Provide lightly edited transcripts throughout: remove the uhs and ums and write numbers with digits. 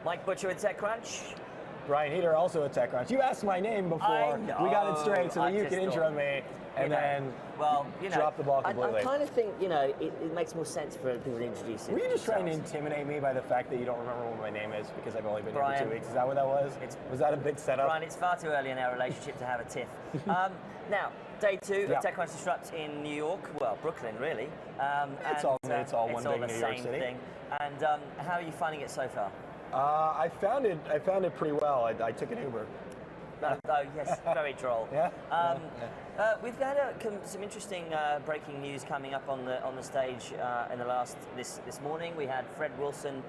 Mike Butcher with TechCrunch. Brian Heater, also at TechCrunch. You asked my name before. We got it straight so that you can intro me and then drop the ball completely. I kind of think, it makes more sense for people to introduce you. Were you just trying to intimidate me by the fact that you don't remember what my name is because I've only been here for 2 weeks? Is that what that was? Was that a big setup? Brian, it's far too early in our relationship to have a tiff. Now, day 2 of TechCrunch Disrupt in New York, well, Brooklyn, really. It's all one big New York City. Thing. And how are you finding it so far? I found it pretty well. I took an Uber. Oh yes, very droll. We've had some interesting breaking news coming up on the stage in this morning. We had Fred Wilson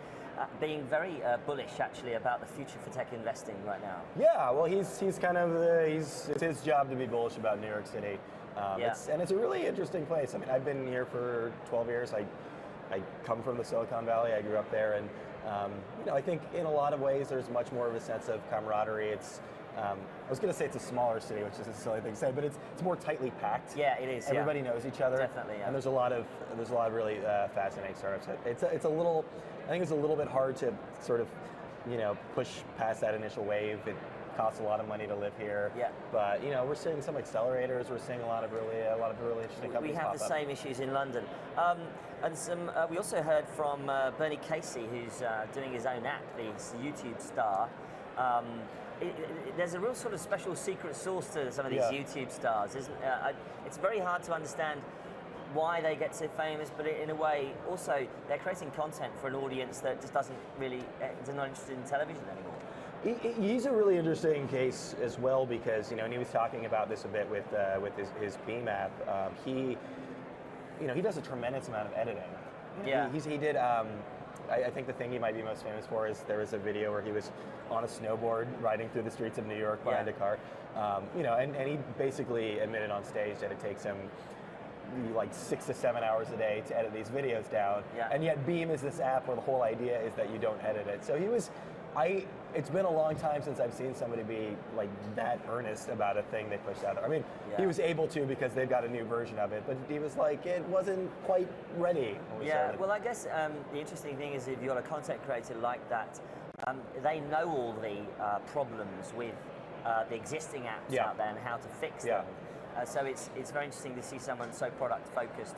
being very bullish actually about the future for tech investing right now. Yeah, well, he's kind of it's his job to be bullish about New York City. It's a really interesting place. I mean, I've been here for 12 years. I come from the Silicon Valley. I grew up there, and I think in a lot of ways there's much more of a sense of camaraderie. It's I was going to say it's a smaller city, which is a silly thing to say, but it's more tightly packed. Yeah, it is. Everybody knows each other. Definitely, yeah. And there's a lot of really fascinating startups. It's a little, I think it's a little bit hard to sort of, push past that initial wave. It costs a lot of money to live here. Yeah. But we're seeing some accelerators. We're seeing a lot of really interesting companies. We have the same issues in London, and some. We also heard from Bernie Casey, who's doing his own app, the YouTube star. There's a real sort of special secret sauce to some of these YouTube stars, isn't it? It's very hard to understand why they get so famous, but in a way, also, they're creating content for an audience that just is not interested in television anymore. He's a really interesting case as well because, and he was talking about this a bit with his Beam app. He does a tremendous amount of editing. Yeah. He did. I think the thing he might be most famous for is there was a video where he was on a snowboard riding through the streets of New York behind a car. And he basically admitted on stage that it takes him like 6 to 7 hours a day to edit these videos down. Yeah. And yet Beam is this app where the whole idea is that you don't edit it. So it's been a long time since I've seen somebody be like that earnest about a thing they pushed out there. I mean, he was able to because they've got a new version of it, but he was like, it wasn't quite ready when we started. Well, I guess the interesting thing is if you're a content creator like that, they know all the problems with the existing apps out there and how to fix them. So it's very interesting to see someone so product focused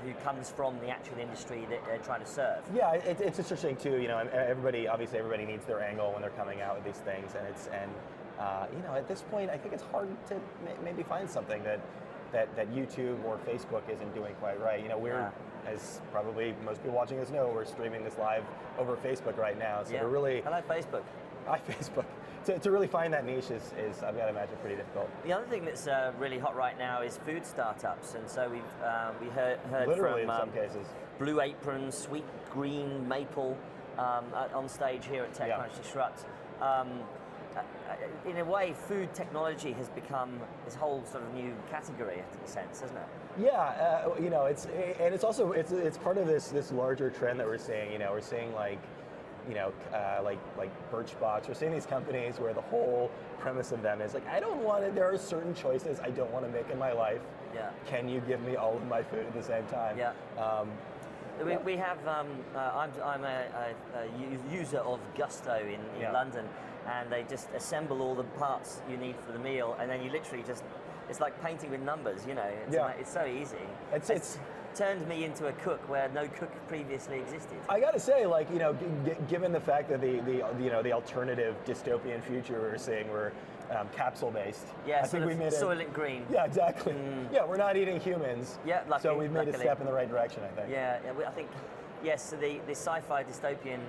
who comes from the actual industry that they're trying to serve. Yeah, it's interesting too. Everybody needs their angle when they're coming out with these things, and at this point, I think it's hard to maybe find something that YouTube or Facebook isn't doing quite right. We're, as probably most people watching us know, we're streaming this live over Facebook right now. So to really, I like Facebook. Facebook. To really find that niche is I've got to imagine, pretty difficult. The other thing that's really hot right now is food startups, and so we heard literally from in some cases Blue Apron, Sweet Green Maple on stage here at TechCrunch Disrupt. In a way, food technology has become this whole sort of new category, in a sense, hasn't it? Yeah, it's also it's part of this larger trend that we're seeing. We're seeing like Birchbox. We're seeing these companies where the whole premise of them is like, there are certain choices I don't want to make in my life. Yeah. Can you give me all of my food at the same time? Yeah. We have, I'm a user of Gusto in London, and they just assemble all the parts you need for the meal, and then you literally it's like painting with numbers, It's so easy. It's turned me into a cook where no cook previously existed. I got to say, given the fact that the alternative dystopian future we're seeing, we're capsule based. Yeah, I think we made Soylent Green. Yeah, exactly. Yeah, we're not eating humans. Yeah, so we've made a step in the right direction, I think. Yeah, I think. Yes, so the sci-fi dystopian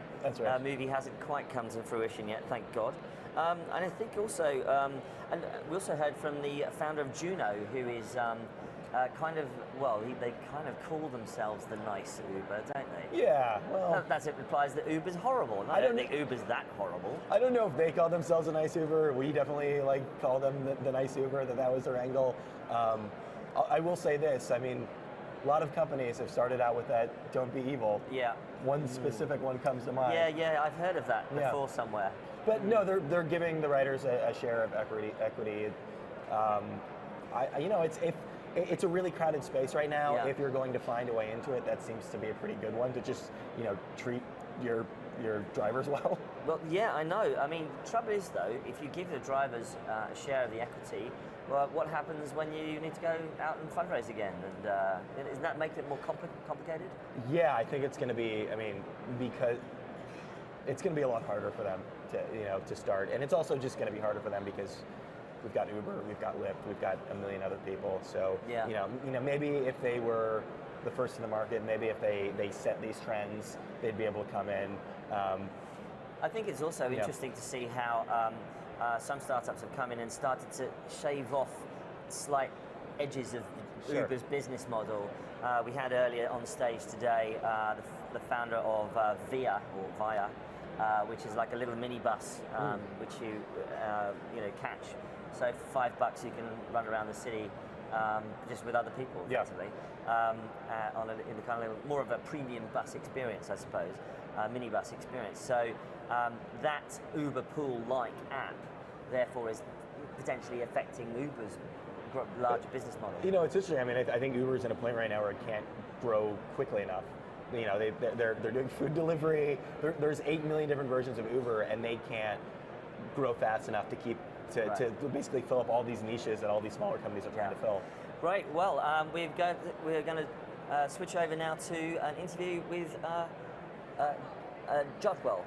movie hasn't quite come to fruition yet, thank God. And I think also, and we also heard from the founder of Juno, who is they kind of call themselves the nice Uber, don't they? Yeah, well... That implies that Uber's horrible, and I don't think Uber's that horrible. I don't know if they call themselves a nice Uber. We definitely call them the nice Uber, that was their angle. I will say this, I mean, a lot of companies have started out with that "don't be evil." Yeah. One specific one comes to mind. Yeah, I've heard of that before somewhere. But no, they're giving the writers a share of equity. It's a really crowded space right now. Yeah. If you're going to find a way into it, that seems to be a pretty good one to just treat your your drivers well. Well, yeah, I know. I mean, trouble is though, if you give the drivers a share of the equity, well, what happens when you need to go out and fundraise again? And doesn't that make it more complicated? Yeah, I think it's going to be. I mean, because it's going to be a lot harder for them to start, and it's also just going to be harder for them because we've got Uber, we've got Lyft, we've got a million other people. So yeah. Maybe if they were the first in the market, maybe if they set these trends, they'd be able to come in. I think it's also interesting to see how some startups have come in and started to shave off slight edges of Uber's business model. We had earlier on stage today the founder of Via, which is like a little minibus which you catch. So for $5 you can run around the city just with other people, effectively, in the kind of more of a premium bus experience, I suppose, minibus experience. So that Uber Pool-like app, therefore, is potentially affecting Uber's larger business model. It's interesting. I mean, I think Uber's in a point right now where it can't grow quickly enough. They're doing food delivery. There's 8 million different versions of Uber, and they can't grow fast enough to keep to basically fill up all these niches that all these smaller companies are trying to fill. Great. Well, we're going to switch over now to an interview with Jodwell.